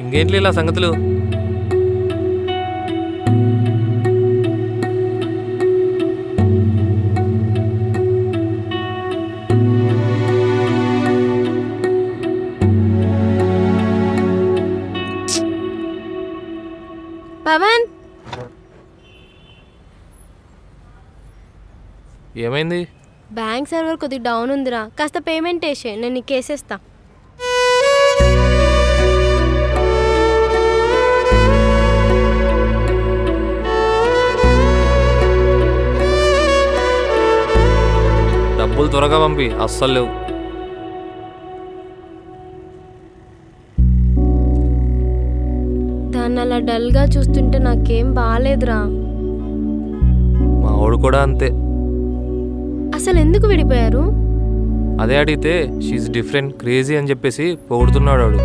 ఇంకేంటి ఇలా సంగతులు? పవన్, ఏమైంది? బ్యాంక్ సర్వర్ కొద్దిగా డౌన్ ఉందిరా, కాస్త పేమెంట్ వేసే, నేను నీకు కేసేస్తా. డబ్బులు త్వరగా పంపి, అస్సలు లేవు. దాన్ని అలా డల్గా చూస్తుంటే నాకేం బాగాలేదురా. మా వాడు కూడా అంతే. అసలు ఎందుకు విడిపోయారు? అదే అడిగితే షీఈ్ డిఫరెంట్, క్రేజీ అని చెప్పేసి పొగుడుతున్నాడు వాడు.